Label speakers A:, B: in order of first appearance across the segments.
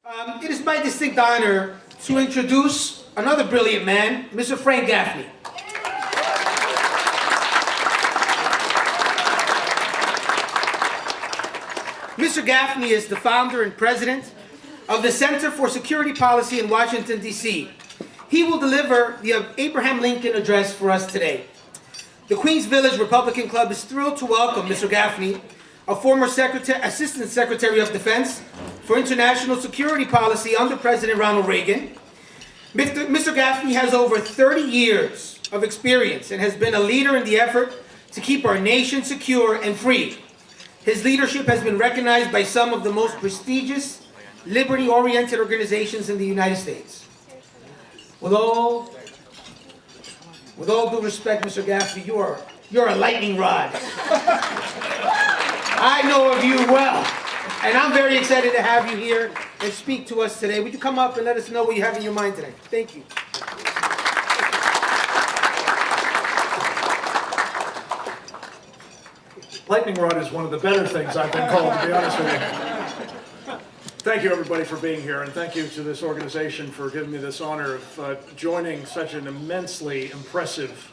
A: It is my distinct honor to introduce another brilliant man, Mr. Frank Gaffney. Mr. Gaffney is the founder and president of the Center for Security Policy in Washington, D.C. He will deliver the Abraham Lincoln address for us today. The Queens Village Republican Club is thrilled to welcome Mr. Gaffney, a former Assistant Secretary of Defense for International Security Policy under President Ronald Reagan. Mr. Gaffney has over 30 years of experience and has been a leader in the effort to keep our nation secure and free. His leadership has been recognized by some of the most prestigious, liberty-oriented organizations in the United States. With all due respect, Mr. Gaffney, you're a lightning rod. I know of you well, and I'm very excited to have you here and speak to us today. Would you come up and let us know what you have in your mind today? Thank you.
B: Lightning rod is one of the better things I've been called, to be honest with you. Thank you, everybody, for being here, and thank you to this organization for giving me this honor of joining such an immensely impressive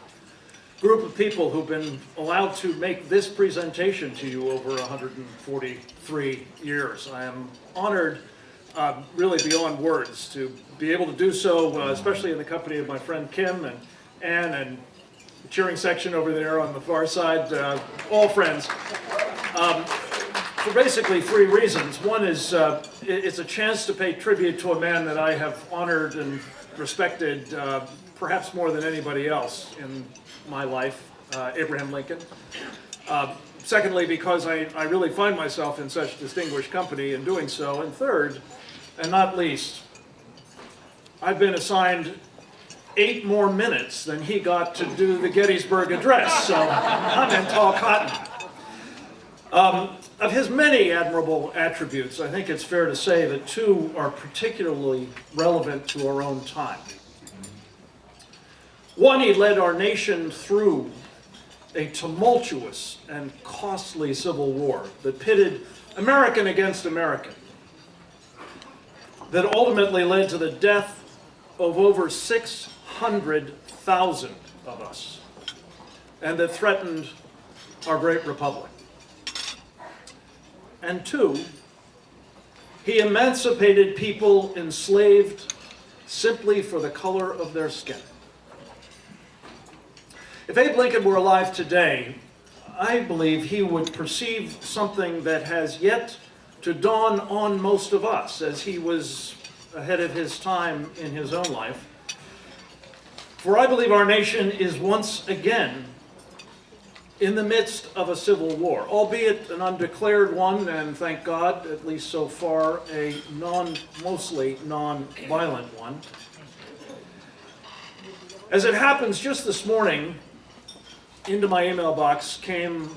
B: group of people who've been allowed to make this presentation to you over 143 years. I am honored, really beyond words, to be able to do so, especially in the company of my friend Kim and Ann and the cheering section over there on the far side, all friends, for basically three reasons. One is it's a chance to pay tribute to a man that I have honored and respected perhaps more than anybody else in my life, Abraham Lincoln. Secondly, because I really find myself in such distinguished company in doing so. And third, and not least, I've been assigned 8 more minutes than he got to do the Gettysburg Address, so I'm in tall cotton. Of his many admirable attributes, I think it's fair to say that 2 are particularly relevant to our own time. One, he led our nation through a tumultuous and costly civil war that pitted American against American, that ultimately led to the death of over 600,000 of us, and that threatened our great republic. And 2, he emancipated people enslaved simply for the color of their skin. If Abe Lincoln were alive today, I believe he would perceive something that has yet to dawn on most of us, as he was ahead of his time in his own life. For I believe our nation is once again in the midst of a civil war, albeit an undeclared one, and thank God, at least so far, a mostly non-violent one. As it happens, just this morning, into my email box came,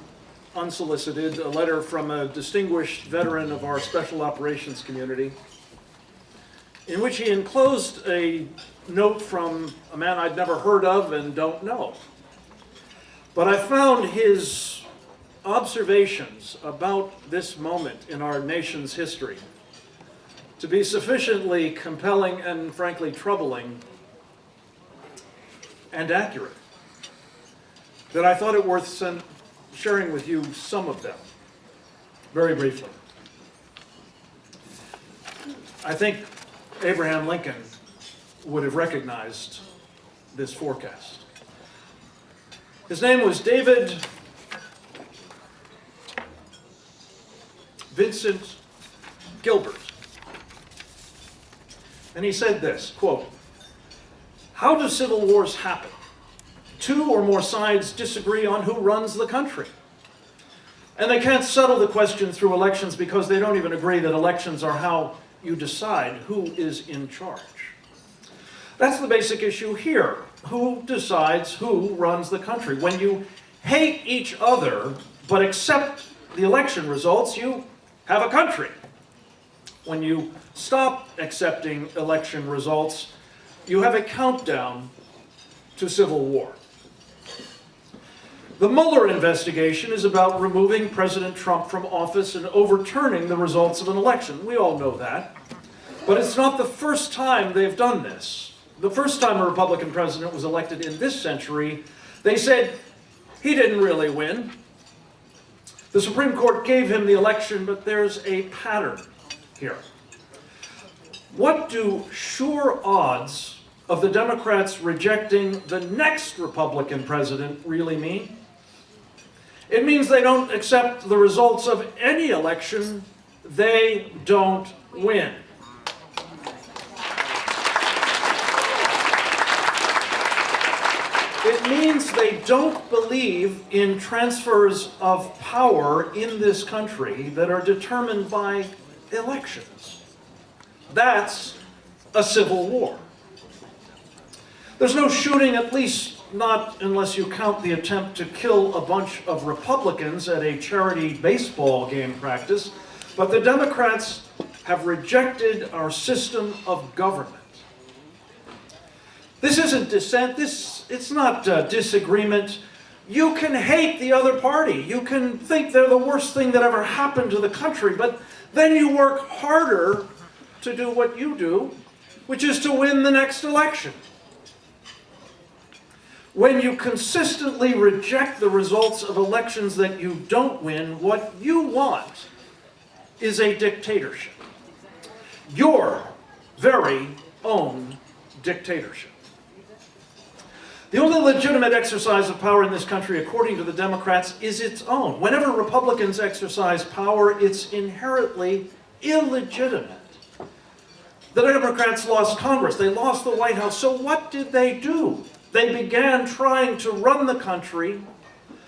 B: unsolicited, a letter from a distinguished veteran of our special operations community, in which he enclosed a note from a man I'd never heard of and don't know. But I found his observations about this moment in our nation's history to be sufficiently compelling and frankly troubling and accurate that I thought it worth sharing with you some of them, very briefly. I think Abraham Lincoln would have recognized this forecast. His name was David Vincent Gilbert. And he said this, quote, "How do civil wars happen? 2 or more sides disagree on who runs the country. And they can't settle the question through elections because they don't even agree that elections are how you decide who is in charge." That's the basic issue here. Who decides who runs the country? When you hate each other but accept the election results, you have a country. When you stop accepting election results, you have a countdown to civil war. The Mueller investigation is about removing President Trump from office and overturning the results of an election. We all know that. But it's not the first time they've done this. The first time a Republican president was elected in this century, they said he didn't really win. The Supreme Court gave him the election, but there's a pattern here. What do sure odds of the Democrats rejecting the next Republican president really mean? It means they don't accept the results of any election they don't win. It means they don't believe in transfers of power in this country that are determined by elections. That's a civil war. There's no shooting, at least not unless you count the attempt to kill a bunch of Republicans at a charity baseball game practice, but the Democrats have rejected our system of government. This isn't dissent, it's not disagreement. You can hate the other party. You can think they're the worst thing that ever happened to the country, but then you work harder to do what you do, which is to win the next election. When you consistently reject the results of elections that you don't win, what you want is a dictatorship. Your very own dictatorship. The only legitimate exercise of power in this country, according to the Democrats, is its own. Whenever Republicans exercise power, it's inherently illegitimate. The Democrats lost Congress. They lost the White House. So what did they do? They began trying to run the country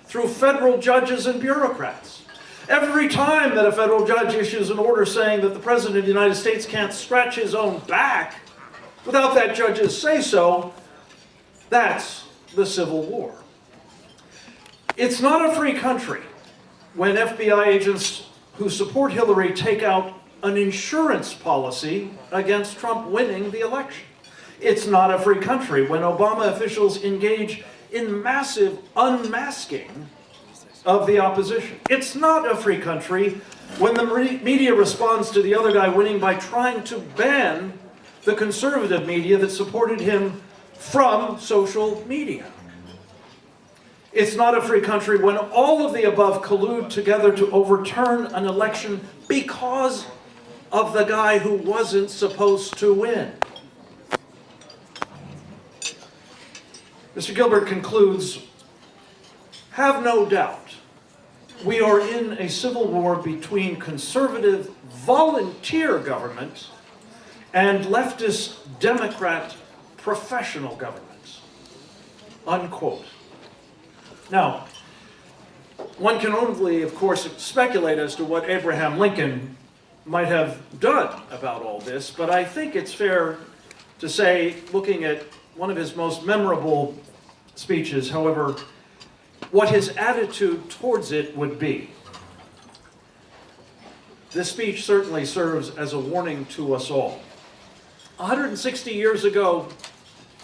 B: through federal judges and bureaucrats. Every time that a federal judge issues an order saying that the President of the United States can't scratch his own back without that judge's say-so, that's the Civil War. It's not a free country when FBI agents who support Hillary take out an insurance policy against Trump winning the election. It's not a free country when Obama officials engage in massive unmasking of the opposition. It's not a free country when the media responds to the other guy winning by trying to ban the conservative media that supported him from social media. It's not a free country when all of the above collude together to overturn an election because of the guy who wasn't supposed to win. Mr. Gilbert concludes, have no doubt, we are in a civil war between conservative volunteer government and leftist Democrat professional governments. Unquote. Now, one can only, of course, speculate as to what Abraham Lincoln might have done about all this, but I think it's fair to say, looking at one of his most memorable speeches, however, what his attitude towards it would be. This speech certainly serves as a warning to us all. 160 years ago,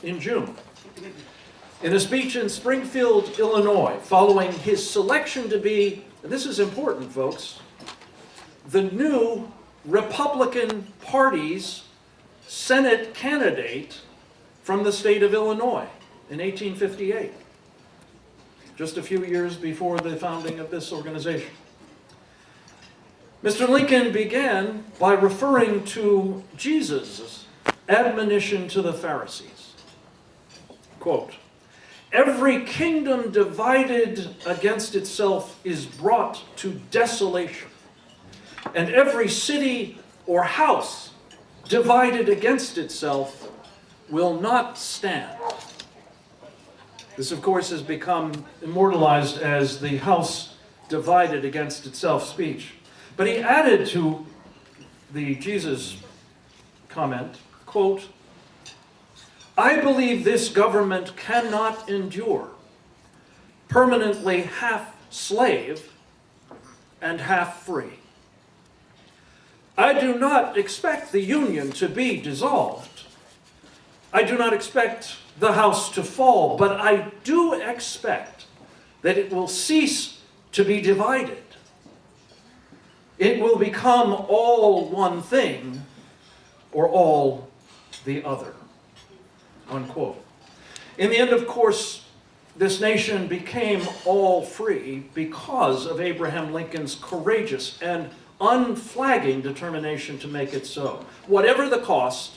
B: in June, in a speech in Springfield, Illinois, following his selection to be, and this is important, folks, the new Republican Party's Senate candidate from the state of Illinois in 1858, just a few years before the founding of this organization. Mr. Lincoln began by referring to Jesus' admonition to the Pharisees. Quote, "Every kingdom divided against itself is brought to desolation, and every city or house divided against itself will not stand." This, of course, has become immortalized as the house divided against itself speech. But he added to the Jesus comment, quote, "I believe this government cannot endure, permanently half slave and half free. I do not expect the Union to be dissolved. I do not expect the house to fall, but I do expect that it will cease to be divided. It will become all one thing, or all the other, unquote. In the end, of course, this nation became all free because of Abraham Lincoln's courageous and unflagging determination to make it so, whatever the cost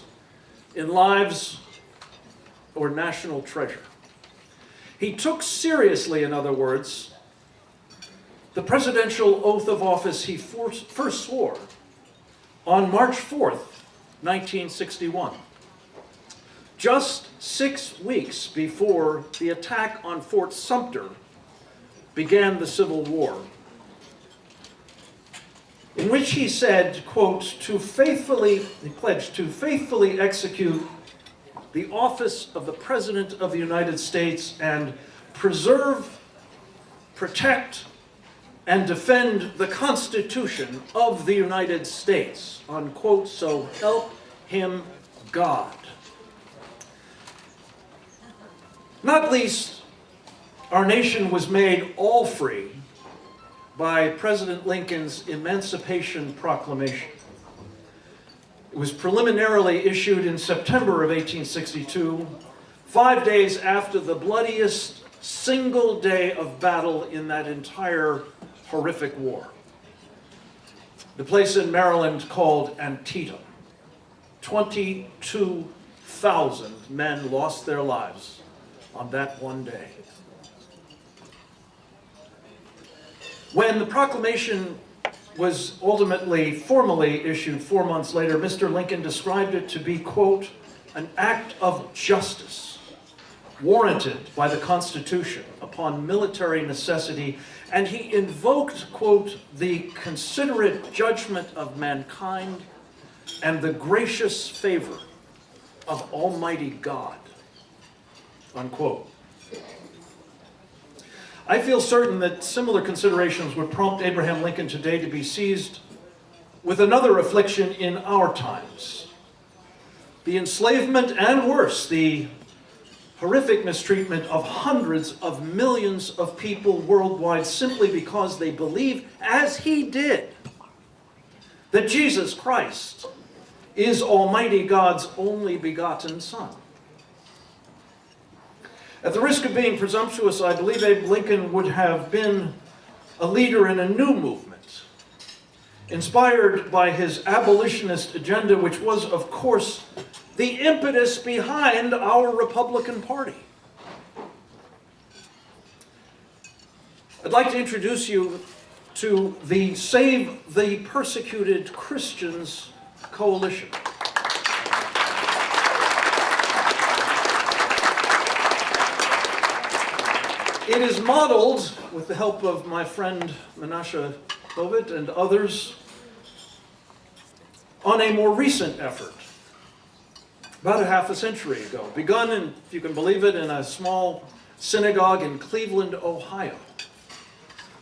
B: in lives or national treasure. He took seriously, in other words, the presidential oath of office he first swore on March 4th, 1961. Just 6 weeks before the attack on Fort Sumter began the Civil War, in which he said, quote, he pledged to faithfully execute the office of the President of the United States and preserve, protect, and defend the Constitution of the United States, unquote, so help him God. Not least, our nation was made all free by President Lincoln's Emancipation Proclamation. It was preliminarily issued in September of 1862, 5 days after the bloodiest single day of battle in that entire horrific war. The place in Maryland called Antietam. 22,000 men lost their lives on that one day. When the proclamation was ultimately formally issued 4 months later, Mr. Lincoln described it to be, quote, an act of justice warranted by the Constitution upon military necessity, and he invoked, quote, the considerate judgment of mankind and the gracious favor of Almighty God, unquote. I feel certain that similar considerations would prompt Abraham Lincoln today to be seized with another affliction in our times. The enslavement and worse, the horrific mistreatment of hundreds of millions of people worldwide simply because they believe, as he did, that Jesus Christ is Almighty God's only begotten Son. At the risk of being presumptuous, I believe Abe Lincoln would have been a leader in a new movement, inspired by his abolitionist agenda, which was, of course, the impetus behind our Republican Party. I'd like to introduce you to the Save the Persecuted Christians Coalition. It is modeled, with the help of my friend Menashe Bovit and others, on a more recent effort, about a half a century ago, begun, if you can believe it, in a small synagogue in Cleveland, Ohio,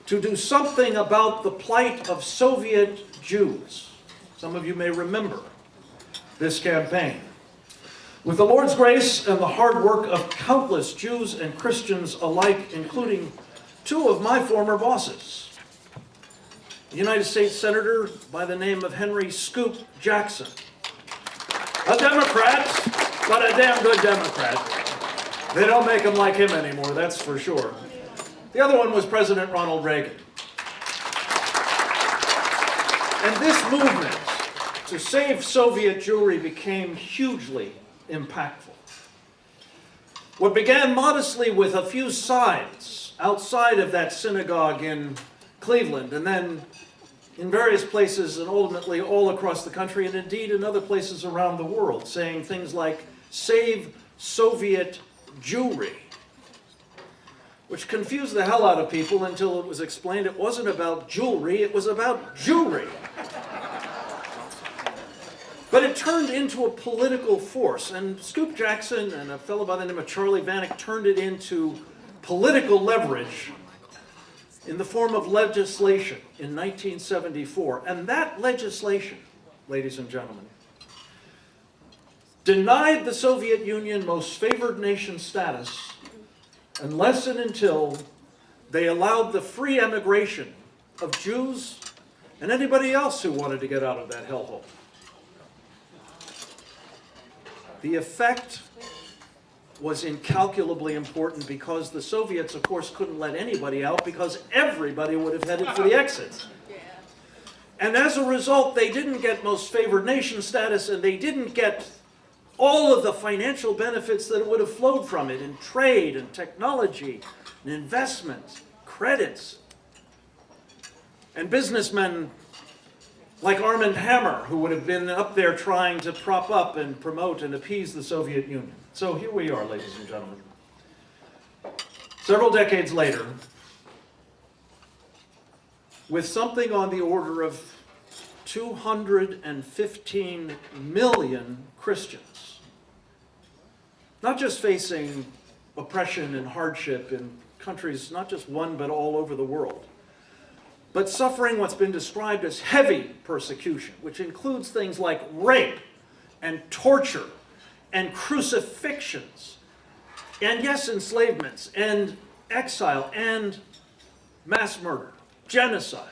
B: to do something about the plight of Soviet Jews. Some of you may remember this campaign. With the Lord's grace and the hard work of countless Jews and Christians alike, including two of my former bosses, a United States Senator by the name of Henry Scoop Jackson, a Democrat, but a damn good Democrat. They don't make them like him anymore, that's for sure. The other one was President Ronald Reagan. And this movement to save Soviet Jewry became hugely impactful. What began modestly with a few signs outside of that synagogue in Cleveland, and then in various places and ultimately all across the country, and indeed in other places around the world, saying things like, "Save Soviet Jewry," which confused the hell out of people until it was explained it wasn't about jewelry, it was about Jewry. But it turned into a political force, and Scoop Jackson and a fellow by the name of Charlie Vanek turned it into political leverage in the form of legislation in 1974. And that legislation, ladies and gentlemen, denied the Soviet Union most favored nation status unless and until they allowed the free emigration of Jews and anybody else who wanted to get out of that hellhole. The effect was incalculably important because the Soviets, of course, couldn't let anybody out because everybody would have headed for the exits. And as a result, they didn't get most favored nation status, and they didn't get all of the financial benefits that would have flowed from it in trade and technology and investments, credits. And businessmen like Armand Hammer, who would have been up there trying to prop up and promote and appease the Soviet Union. So here we are, ladies and gentlemen. Several decades later, with something on the order of 215 million Christians, not just facing oppression and hardship in countries, not just one, but all over the world, but suffering what's been described as heavy persecution, which includes things like rape and torture and crucifixions, and yes, enslavements and exile and mass murder, genocide.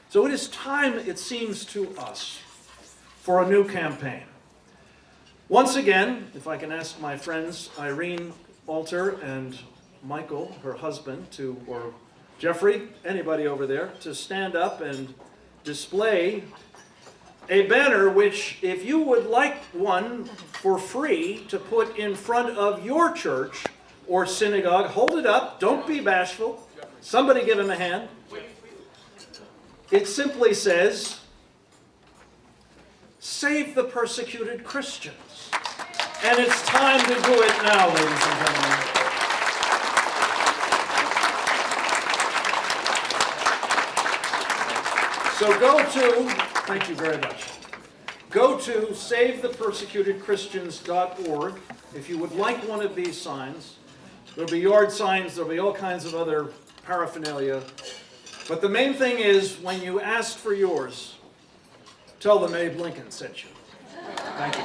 B: So it is time, it seems to us, for a new campaign. Once again, if I can ask my friends Irene Alter and Michael, her husband, or Jeffrey, anybody over there, to stand up and display a banner which, if you would like one for free to put in front of your church or synagogue, hold it up, don't be bashful. Somebody give him a hand. It simply says, "Save the persecuted Christians." And it's time to do it now, ladies and gentlemen. So go to, thank you very much, go to SaveThePersecutedChristians.org if you would like one of these signs. There'll be yard signs, there'll be all kinds of other paraphernalia. But the main thing is, when you ask for yours, tell them Abe Lincoln sent you. Thank you.